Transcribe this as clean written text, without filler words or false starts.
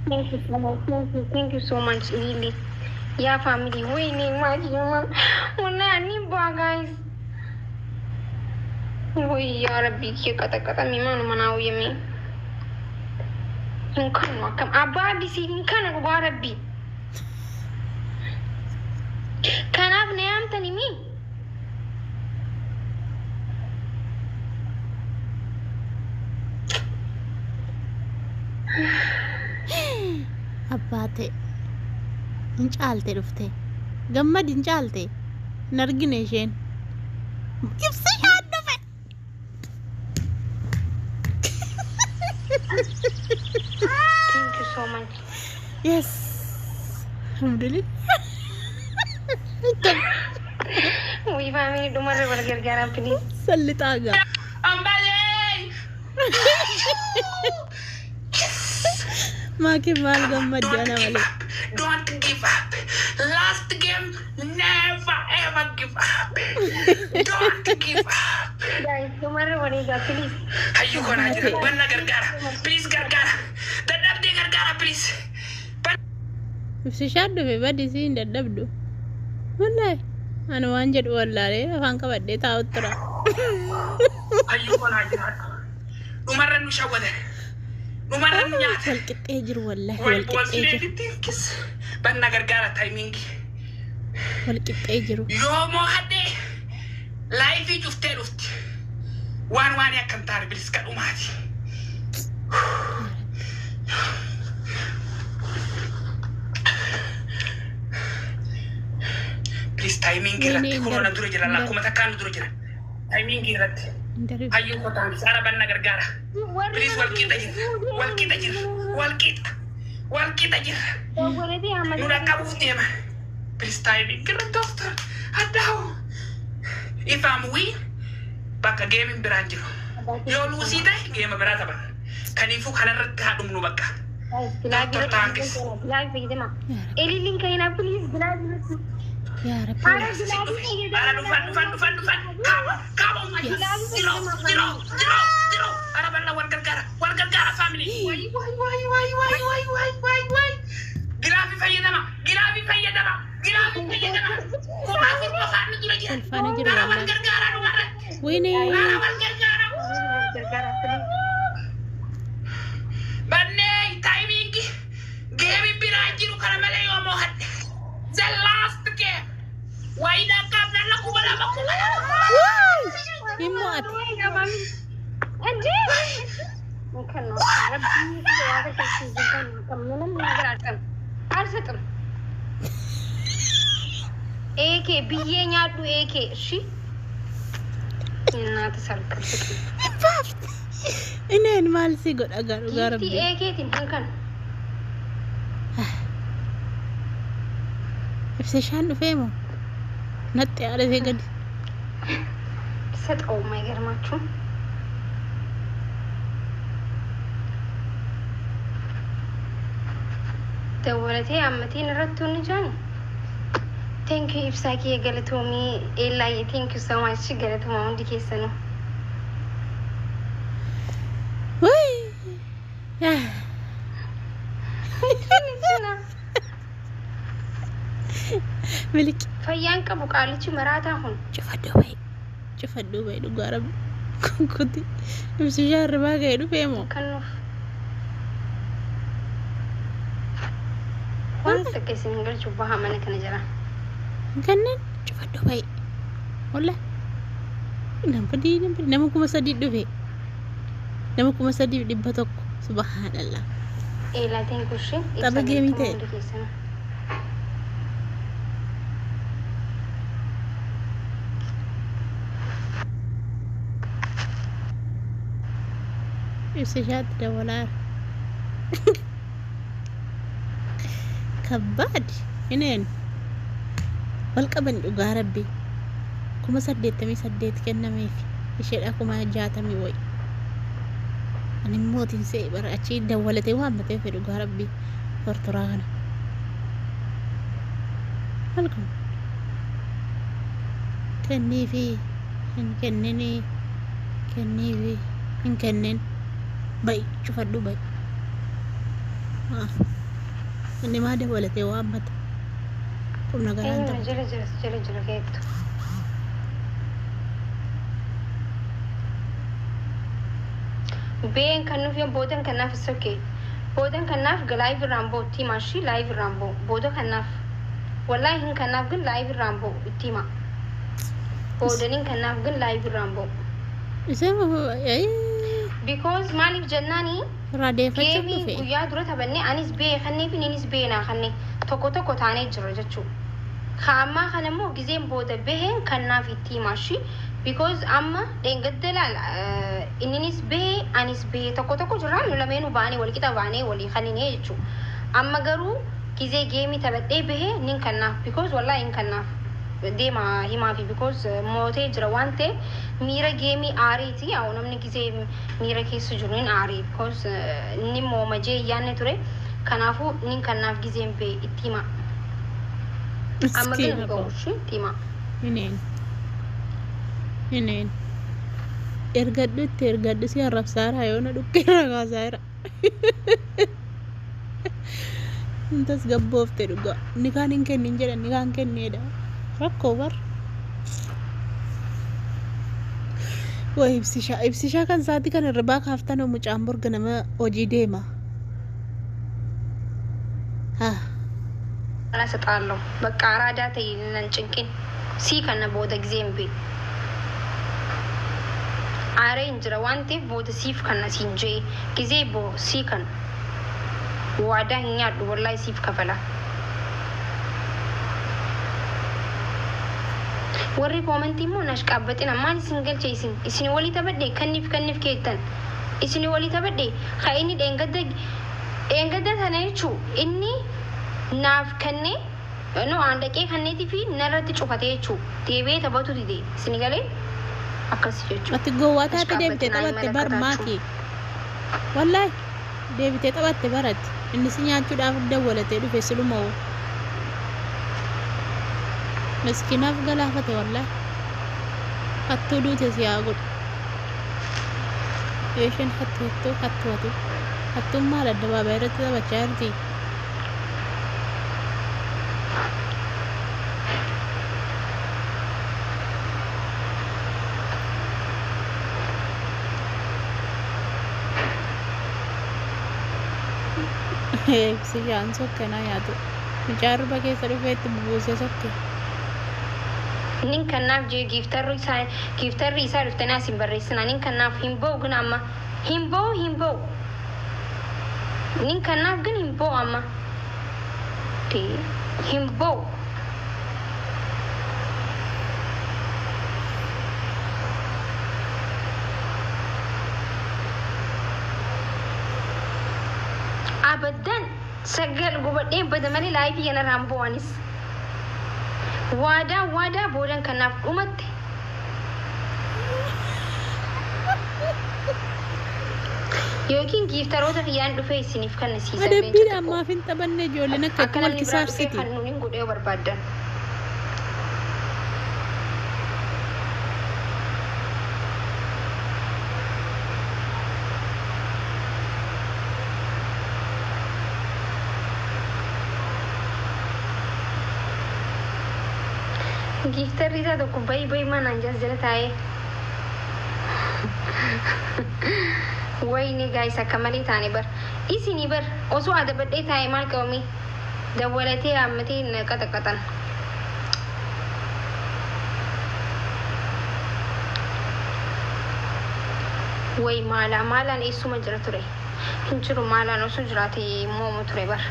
Thank you so much. Thank you so much, Lily. Yeah, family. We need much, mom. Unani ba guys. We are a big kata mimano manau yemi. Inkan wakam abadi si inkan aku Arabi. Kanab nayam tani mi. Abbaate incaalte dhufte gammad incaalte nargine isheen ibsa dhufe Thank you so much. yes alhamdulillah We family do mara gargara please. sallitaaga maake maal gammad jana wale Don't give up. Last game, never ever give up. Don't give up. Guys, do mara please. Ayo kau nak jadi mana gargara? Please gargara. Dadap dia gargara please. ibsishaan dhufe badii si hin dadhabdu wallahi ani waan jedhu wallaalee afaan qabadhee taa'utti tura Ayo kau nak jadi. Umaran nu shawada. Umaran nu nyata. walqixxee jiru wallahi Wal walqixxee bolsile jiru ditingkis. Banna gargara timing. walqixxee jiru Yoo moo hadhee laayifii cuftee dhufti. Waan yakkan taari bilis kadhumaati. Please timing irratti kunoo na dura jira lakkuma takkaan na dura jira. Timing irratti. Interview. Hayyuu kotaan saara banna gargaara. Please walqixa jira. Walqixa jira. Walqixa. Walqixa jira. Already I'm Nu dhaqqabuuf deema. Please timing irratti doctor. Addaa'u. If I'm win, bakka geemiin biraan jiru. Yoo luusii ta'e geema biraa taphan. Kaniifuu kanarratti haa dhumnu bakka. Doctor Tankis. Elilin kaina please bilal. yaa rabbi Ara dhufan. Kaaba jiro. Ara balla wal gargaara family. Giraafi fayyadama. Kumaafi qofaan nu dura jira. Alfaana jiru Ara wal wallahi gargaara dhumarratti. wayne Ara wal gargaara. Bannee timing geemi biraa jiru kana malee yoo moo'adhe. The last game. Wayida qabna la kubala bakula. himmo ati AK biye nyaadu AK shi እናት ሰልከሽ ineen maal si godha garu ቲ rabbi AK tin hankan ibsishaan dhufee moo natti yaadate gadi ሰጠው ማይገርማችሁ ደወለቴ አመቴን ረቱን ጃኒ ቴንክ ዩ ኢብሳኪ የገለቶሚ ኤላይ ቴንክ ዩ ሶ ማች ገለቶማ ወንዲ ኬሰ ነው ወይ milik ፈያን ቀቡ ቃልቺ መራታ ሁን cufadhu bay dhugaa rabbi kunkuti ibsishaan ribaa ga'ee dhufee moo ከኑፍ wanta kesin galchu baha mana kana jira kanneen cufadhu bay wallahi nama kuma sadii dhufe nama kuma sadii 100 subhanallah ኤላ ቴንክ ዩ ሺ Tapha geemii ta'e. ibsishaatti dabalaa kabbaad ineen wal qaban dhugaa rabbi 88 kennameef isheedha 60 way ani mootiin see bara achi dawwalatee waan matee fedhu dhugaa rabbi tortoraa kana halkan kenniifi hin kennini kenniifi hin kennen bay cufadhu bay inni maa dabalatee waammata humna garaan Eenyuma taphata jira keettu. Been kan nuuf yoo boodan kanaaf is okay. Boodan kanaaf live rambo itti maashi live rambo booda kanaaf wallahi hin kanaaf ግን live rambo itti ma. Boodanin kanaaf ግን live rambo. isa Because maaliif jennaani radeeffachuu geemii dhufe guyyaa dura taphannee anis bee kannee fi ninis bee naa kannee tokko taanee jira jechuudha. Kaammaa kana immoo gizeen booda baheen kanaaf itti maashi. Because amma deengaddala inninis bee anis bee tokko jiraan nu lameenu baanee wal qixa baanee walii kannee jechuudha. Amma garuu gizee geemii taphadhee bahee nin kanaaf because wallahi hin kanaaf deema himaa fi because mootee jira waan ta'eef miira geemii aariiti yaa namni gizee miira keessa jiru hin aarii because inni moomajee yaanne ture kanaafuu nin kanaaf gizeen bee itti hima amma miskiina gana koo ga'uushi itti hima hineen ergadhu si arrabsaara yoona dhukkee ragaasaara intas gabboofte dhugaa ni kaan hin kennin jedhan ni kaan kenneedha rakkoo bar waa ibsishaa kan saatii kan irraa kaaftan mucaan borga nama hojii deema ana ሰጣለሁ በቃ አራዳ ተይልነን ጭንቅን ሲ ከነ ቦደ ጊዜም ቤ አሬ እንጅራ ዋንቴ ቦደ ሲፍ ከነ ሲንጄ ጊዜ ቦ ሲ ከነ ዋዳ ኛዱ ወላይ ሲፍ ከፈላ ወሪ ኮመንት ሞ ናሽቃበጥና ማን ሲንገል ቼሲን እስኒ ወሊ ተበደ ከኒፍ ኬተን እስኒ ወሊ ተበደ ኸይኒ ደንገደ ተነቹ እኒ naaf kannee no aandaqee kanneetii fi narratti cufatee jechuu deebee taphatu dide isini galee akkas jechuu ati gowwaa taate deebitee taphatte bar maati wallahi deebitee taphatte baratti inni si nyaachuudhaaf dawwalatee dhufe silumoo miskiinaaf galaafate wallahi hattuu duute si haa godhu yeeshen hattuun maal addabaabaa irratti taphachaa jirti si jaan sokkena yaadu mucaan ruba keessa dhufeetti bubuusee sokke nin kanaaf jee giiftarri isaa dhuftanii asin barreessina nin kanaaf himboo ግን amma himboo nin kanaaf ግን himboo amma himboo abadan sagal gubadhee badamanii laayifii yana raamboo'anis waadaa boodan kanaaf dhumatte yookiin giiftaroota kiyyaan dhufee isiniif kan nasiisan adabbiidha ammaaf hin taphanne ijoolleen akka wal kisaabsiti kan nuun godhee barbaadan giiftarri isaa tokko bayi manaan jala taa'ee wayni gaayis akka malee taane bar isinii bar osoo adabadhee taa'ee maal qabame dawwalatee hammatee qaxaqaxan way maalaan eessuma jira ture hin jiru maalaan osoo jiraate moomu ture bar